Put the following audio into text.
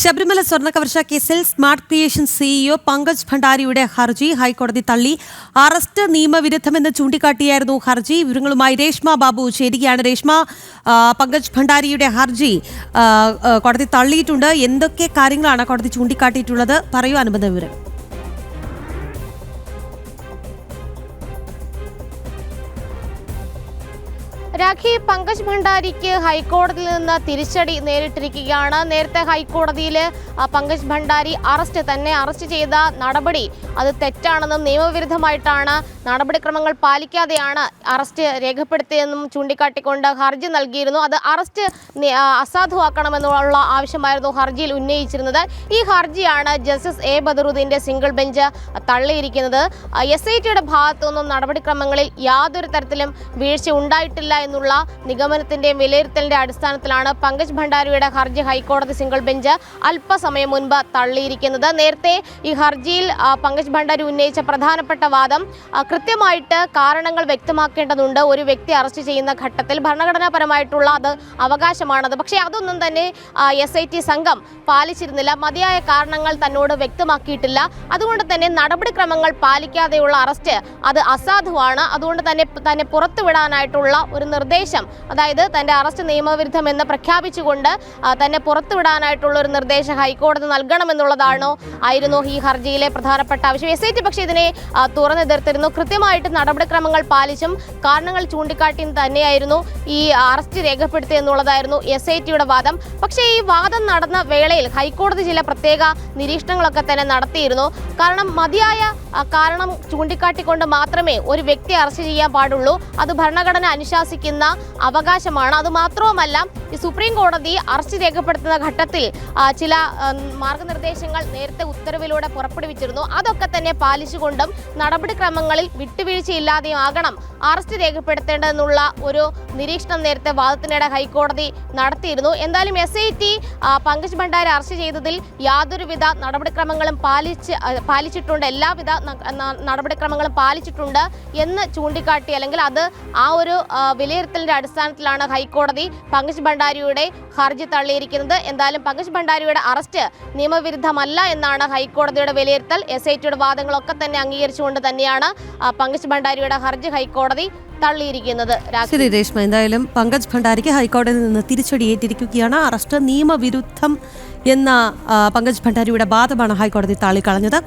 ശബരിമല സ്വർണ്ണക്കവർച്ച കേസിൽ smart creation CEO Pankaj ഭണ്ഡാരിയുടെ ഹർജി ഹൈക്കോടതി തള്ളി. അറസ്റ്റ് നിയമവിരുദ്ധമെന്ന് ചൂണ്ടിക്കാട്ടിയായിരുന്നു ഹർജി. വിവരങ്ങളുമായി രേഷ്മ ബാബു ചേരുകയാണ്. രേഷ്മ, പങ്കജ് ഭണ്ഡാരിയുടെ ഹർജി കോടതി തള്ളിയിട്ടുണ്ട്. എന്തൊക്കെ കാര്യങ്ങളാണ് കോടതി ചൂണ്ടിക്കാട്ടിയിട്ടുള്ളത്? പറയൂ അനുബന്ധ വിവരം. രാഖി, പങ്കജ് ഭണ്ഡാരിക്ക് ഹൈക്കോടതിയിൽ നിന്ന് തിരിച്ചടി നേരിട്ടിരിക്കുകയാണ്. നേരത്തെ ഹൈക്കോടതിയിൽ പങ്കജ് ഭണ്ഡാരി അറസ്റ്റ് ചെയ്ത നടപടി അത് തെറ്റാണെന്നും നിയമവിരുദ്ധമായിട്ടാണ്, നടപടിക്രമങ്ങൾ പാലിക്കാതെയാണ് അറസ്റ്റ് രേഖപ്പെടുത്തിയതെന്നും ചൂണ്ടിക്കാട്ടിക്കൊണ്ട് ഹർജി നൽകിയിരുന്നു. അത് അറസ്റ്റ് അസാധുവാക്കണമെന്നുള്ള ആവശ്യമായിരുന്നു ഹർജിയിൽ ഉന്നയിച്ചിരുന്നത്. ഈ ഹർജിയാണ് ജസ്റ്റിസ് എ ബദറുദ്ദീന്റെ സിംഗിൾ ബെഞ്ച് തള്ളിയിരിക്കുന്നത്. SITയുടെ ഭാഗത്തുനിന്നും നടപടിക്രമങ്ങളിൽ യാതൊരു തരത്തിലും വീഴ്ച ഉണ്ടായിട്ടില്ല എന്നുള്ള നിഗമനത്തിന്റെയും വിലയിരുത്തലിന്റെ അടിസ്ഥാനത്തിലാണ് പങ്കജ് ഭണ്ഡാരിയുടെ ഹർജി ഹൈക്കോടതി സിംഗിൾ ബെഞ്ച് അല്പസമയം മുൻപ് തള്ളിയിരിക്കുന്നത്. നേരത്തെ ഈ ഹർജിയിൽ പങ്കജ് ഭണ്ഡാരി ഉന്നയിച്ച പ്രധാനപ്പെട്ട വാദം, കൃത്യമായിട്ട് കാരണങ്ങൾ വ്യക്തമാക്കേണ്ടതുണ്ട് ഒരു വ്യക്തി അറസ്റ്റ് ചെയ്യുന്ന ഘട്ടത്തിൽ, ഭരണഘടനാപരമായിട്ടുള്ള അത് അവകാശമാണത്. പക്ഷേ അതൊന്നും തന്നെ SIT സംഘം പാലിച്ചിരുന്നില്ല. മതിയായ കാരണങ്ങൾ തന്നോട് വ്യക്തമാക്കിയിട്ടില്ല. അതുകൊണ്ട് തന്നെ നടപടിക്രമങ്ങൾ പാലിക്കാതെയുള്ള അറസ്റ്റ് അത് അസാധുവാണ്. അതുകൊണ്ട് തന്നെ പുറത്തുവിടാനായിട്ടുള്ള ഒരു നിർദ്ദേശം, അതായത് തന്റെ അറസ്റ്റ് നിയമവിരുദ്ധമെന്ന് പ്രഖ്യാപിച്ചുകൊണ്ട് തന്നെ പുറത്തുവിടാനായിട്ടുള്ള ഒരു നിർദ്ദേശം ഹൈക്കോടതി ആയിരുന്നു ഈ ഹർജിയിലെ പ്രധാനപ്പെട്ട ആവശ്യം. SIT പക്ഷേ ഇതിനെ തുറന്നെതിർത്തിരുന്നു. കൃത്യമായിട്ട് നടപടിക്രമങ്ങൾ പാലിച്ചും കാരണങ്ങൾ ചൂണ്ടിക്കാട്ടിയും തന്നെയായിരുന്നു ഈ അറസ്റ്റ് രേഖപ്പെടുത്തിയെന്നുള്ളതായിരുന്നു SITയുടെ വാദം. പക്ഷേ ഈ വാദം നടന്ന വേളയിൽ ഹൈക്കോടതി ചില പ്രത്യേക നിരീക്ഷണങ്ങളൊക്കെ തന്നെ നടത്തിയിരുന്നു. കാരണം മതിയായ കാരണം ചൂണ്ടിക്കാട്ടിക്കൊണ്ട് മാത്രമേ ഒരു വ്യക്തി അറസ്റ്റ് ചെയ്യാൻ പാടുള്ളൂ. അത് ഭരണഘടന അനുശാസിക്കുന്ന അവകാശമാണ്. അതുമാത്രവുമല്ല, ഈ സുപ്രീം കോടതി അറസ്റ്റ് രേഖപ്പെടുത്തുന്ന ഘട്ടത്തിൽ ചില മാർഗനിർദ്ദേശങ്ങൾ നേരത്തെ ഉത്തരവിലൂടെ പുറപ്പെടുവിച്ചിരുന്നു. അതൊക്കെ തന്നെ പാലിച്ചുകൊണ്ടും നടപടിക്രമങ്ങളിൽ വിട്ടുവീഴ്ചയില്ലാതെയും ആകണം അറസ്റ്റ് രേഖപ്പെടുത്തേണ്ടതെന്നുള്ള ഒരു നിരീക്ഷണം നേരത്തെ വാദത്തിനിടെ ഹൈക്കോടതി നടത്തിയിരുന്നു. എന്തായാലും SIT പങ്കജ് ഭണ്ഡാരി അറസ്റ്റ് ചെയ്തതിൽ യാതൊരുവിധ നടപടിക്രമങ്ങളും പാലിച്ചിട്ടുണ്ട്, എല്ലാവിധ നടപടിക്രമങ്ങളും പാലിച്ചിട്ടുണ്ട് എന്ന് ചൂണ്ടിക്കാട്ടി, അല്ലെങ്കിൽ അത് ആ ഒരു വിലയിരുത്തലിന്റെ അടിസ്ഥാനത്തിലാണ് ഹൈക്കോടതി പങ്കജ് ഭണ്ഡാരിയുടെ ഹർജി തള്ളിയിരിക്കുന്നത്. എന്തായാലും പങ്കജ് ഭണ്ഡാരിയുടെ അറസ്റ്റ് നിയമവിരുദ്ധമല്ല എന്നാണ് ഹൈക്കോടതിയുടെ വിലയിരുത്തൽ. SITയുടെ വാദങ്ങളൊക്കെ തന്നെ അംഗീകരിച്ചുകൊണ്ട് തന്നെയാണ് പങ്കജ് ഭണ്ഡാരിയുടെ ഹർജി ഹൈക്കോടതി തള്ളിയിരിക്കുന്നത്. രേഷ്മ, എന്തായാലും പങ്കജ് ഭണ്ഡാരിക്ക് ഹൈക്കോടതിയിൽ നിന്ന് തിരിച്ചടിയേറ്റിരിക്കുകയാണ്. അറസ്റ്റ് നിയമവിരുദ്ധം എന്ന പങ്കജ് ഭണ്ഡാരിയുടെ വാദമാണ് ഹൈക്കോടതി തള്ളിക്കളഞ്ഞത്.